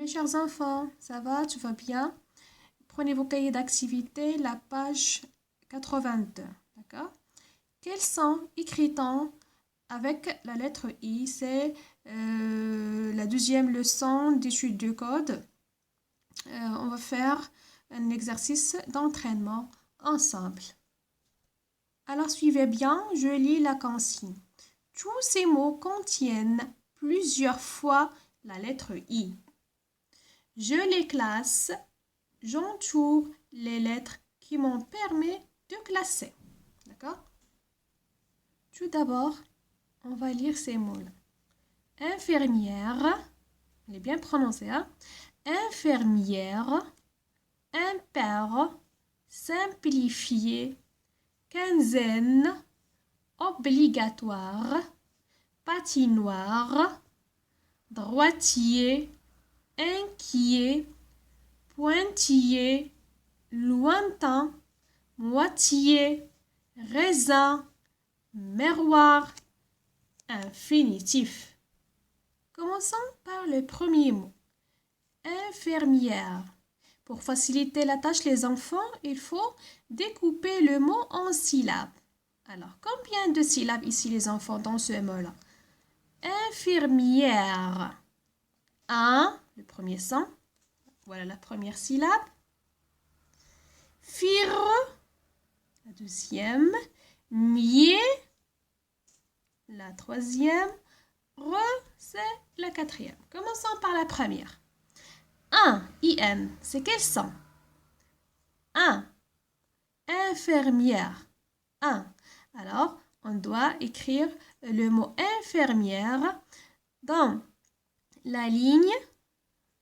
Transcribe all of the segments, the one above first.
Mes chers enfants, ça va, tu vas bien? Prenez vos cahiers d'activité, la page 82, d'accord? Quels sont écrit-on avec la lettre I? C'est la deuxième leçon d'étude du code. On va faire un exercice d'entraînement ensemble. Alors suivez bien, je lis la consigne. Tous ces mots contiennent plusieurs fois la lettre I. Je les classe, j'entoure les lettres qui m'ont permis de classer. D'accord? Tout d'abord, on va lire ces mots-là. Infirmière, il est bien prononcé, hein? Infirmière, impair, simplifié, quinzaine, obligatoire, patinoire, droitier, inquiet, pointillé, lointain, moitié, raisin, miroir, infinitif. Commençons par le premier mot. Infirmière. Pour faciliter la tâche les enfants, il faut découper le mot en syllabes. Alors, combien de syllabes ici les enfants dans ce mot-là? Infirmière. Un, le premier son. Voilà la première syllabe. Fir, la deuxième. Mier, la troisième. Re, c'est la quatrième. Commençons par la première. Un, IN, c'est quel son? Un. Infirmière. Un. Alors, on doit écrire le mot infirmière dans la ligne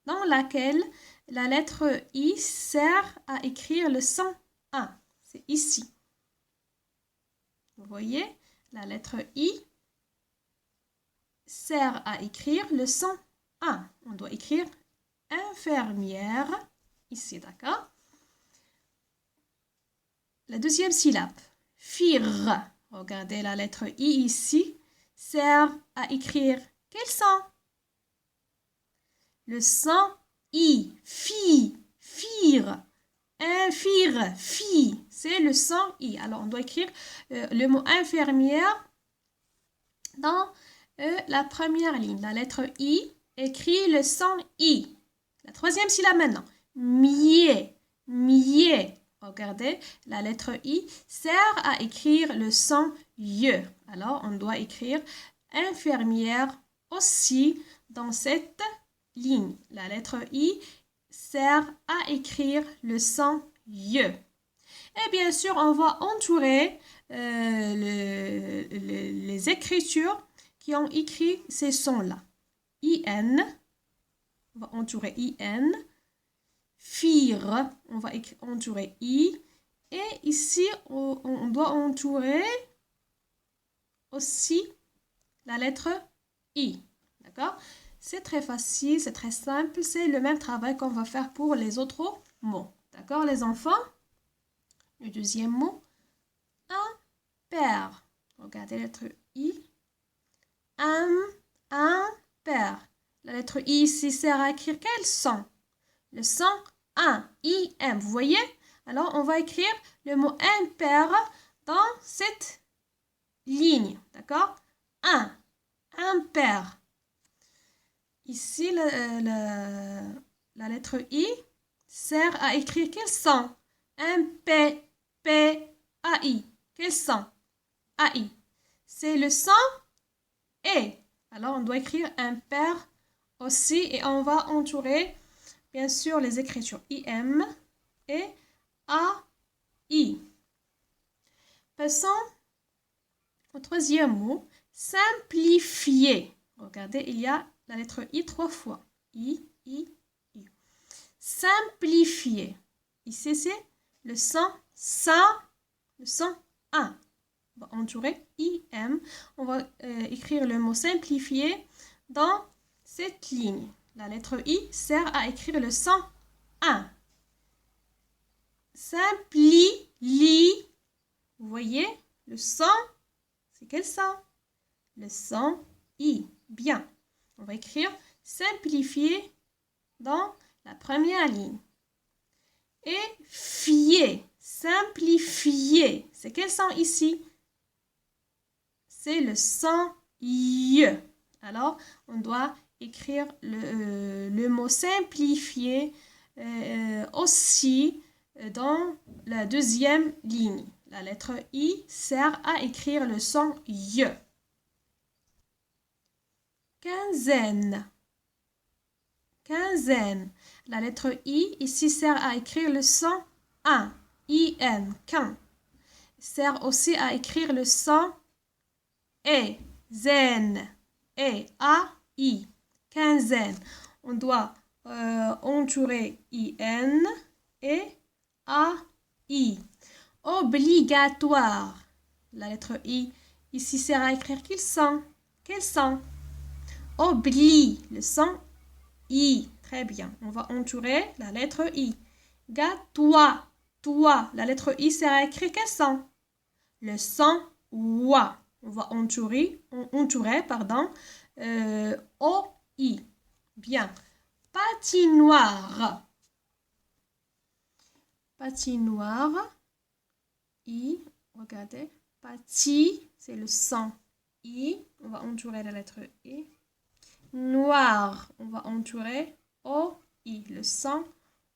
dans laquelle la lettre I sert à écrire le son 1. C'est ici. Vous voyez, la lettre I sert à écrire le son 1. On doit écrire infirmière ici, d'accord? La deuxième syllabe, fir. Regardez la lettre I ici, sert à écrire quel son? Le son I, fi, fir, infir, fi, c'est le son I. Alors, on doit écrire le mot infirmière dans la première ligne. La lettre I écrit le son I. La troisième syllabe maintenant. Mier, mier. Regardez, la lettre I sert à écrire le son ye. Alors, on doit écrire infirmière aussi dans cette ligne. La lettre I sert à écrire le son ye. Et bien sûr, on va entourer les écritures qui ont écrit ces sons-là. IN, on va entourer IN. Fir, on va entourer I. Et ici, on doit entourer aussi la lettre I. D'accord? C'est très facile, c'est très simple. C'est le même travail qu'on va faire pour les autres mots. D'accord, les enfants? Le deuxième mot, impair. Regardez la lettre I. Impair. La lettre I ici sert à écrire quel son? Le son 1, I-M. Vous voyez? Alors, on va écrire le mot impair dans cette ligne. D'accord? 1. Impair. Ici, la lettre I sert à écrire quel son? M-P-P-A-I. Quel son? A-I. C'est le son E. Alors, on doit écrire impair aussi et on va entourer, bien sûr, les écritures I-M et A-I. Passons au troisième mot, simplifier. Regardez, il y a la lettre I 3 fois. I. Simplifier. Ici, c'est le son sa, le son 1. On va entourer IM. On va écrire le mot simplifier dans cette ligne. La lettre I sert à écrire le son 1. Simpli, li. Vous voyez, le son, c'est quel son? Le son I. Bien. On va écrire simplifier dans la première ligne. Et fier, simplifier. C'est quel son ici? C'est le son Y. Alors, on doit écrire le mot simplifier aussi dans la deuxième ligne. La lettre I sert à écrire le son Y. Quinzaine. Quinzaine. La lettre I ici sert à écrire le son A. I-N. Quin. Sert aussi à écrire le son E. Zen. E. A-I. Quinzaine. On doit entourer I-N et A-I. Obligatoire. La lettre I ici sert à écrire quel son? Quel son? Obli. Le son I. Très bien. On va entourer la lettre I. Gâtois. Toi. La lettre I sert à écrire quel son? Le son OUA. On va entourer O-I. Bien. Patinoire. Patinoire. I. Regardez. Pati, c'est le son I. On va entourer la lettre I. Noir. On va entourer O-I. Le son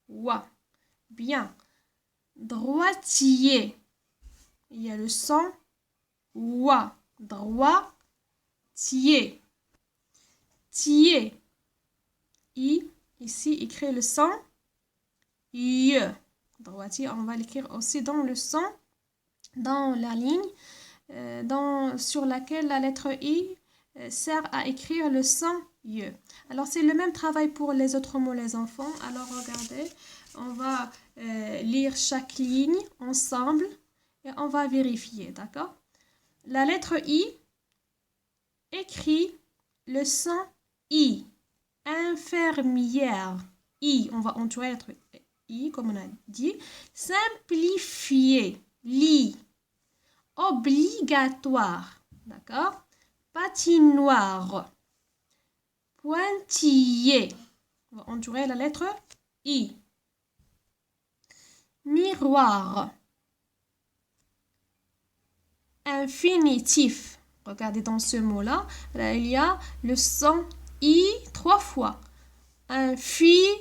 OUA. Bien. Droitier. Il y a le son OUA. Droitier. Tier. I. Ici, écrit le son Y. Droitier, on va l'écrire aussi dans le son, dans la ligne sur laquelle la lettre I sert à écrire le son Y. Alors, c'est le même travail pour les autres mots, les enfants. Alors, regardez, on va lire chaque ligne ensemble et on va vérifier, d'accord? La lettre I écrit le son I. Infirmière. I, on va entourer la lettre I, comme on a dit. Simplifier. Li. Obligatoire. D'accord? Patinoire. Pointillé. On va entourer la lettre I. Miroir. Infinitif. Regardez dans ce mot-là, là, il y a le son I 3 fois. Infinitif.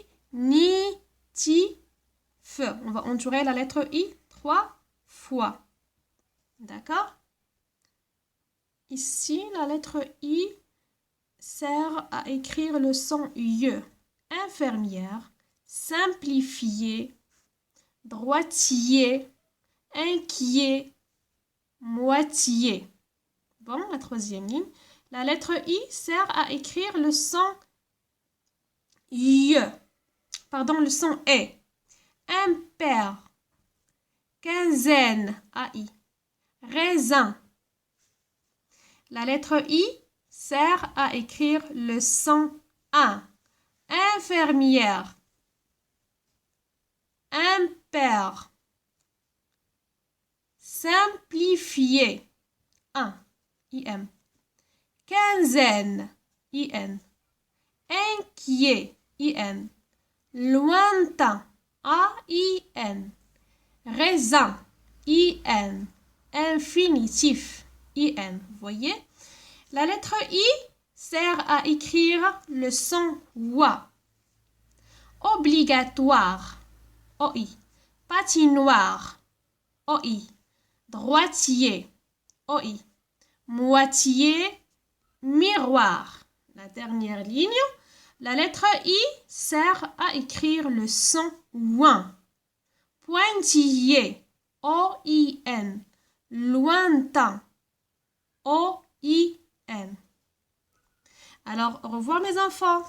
On va entourer la lettre I 3 fois. D'accord? Ici, la lettre I sert à écrire le son Y. Infirmière, simplifié, droitier, inquiet, moitié. Bon, la troisième ligne. La lettre I sert à écrire le son Y. Pardon, le son E. Impair. Quinzaine. AI. Raisin. La lettre I sert à écrire le son A. Infirmière. Impair. Simplifié. 1. IM. Quinzaine. IN. Inquiet. IN. Lointain. AIN. Raisin. IN. Infinitif. IN. Vous voyez? La lettre I sert à écrire le son WA. Obligatoire. OI. Patinoire. OI. Droitier. OI. Moitié. Miroir. La dernière ligne. La lettre I sert à écrire le son ouin. Pointillé. OIN. Lointain. OIN. Alors, au revoir mes enfants.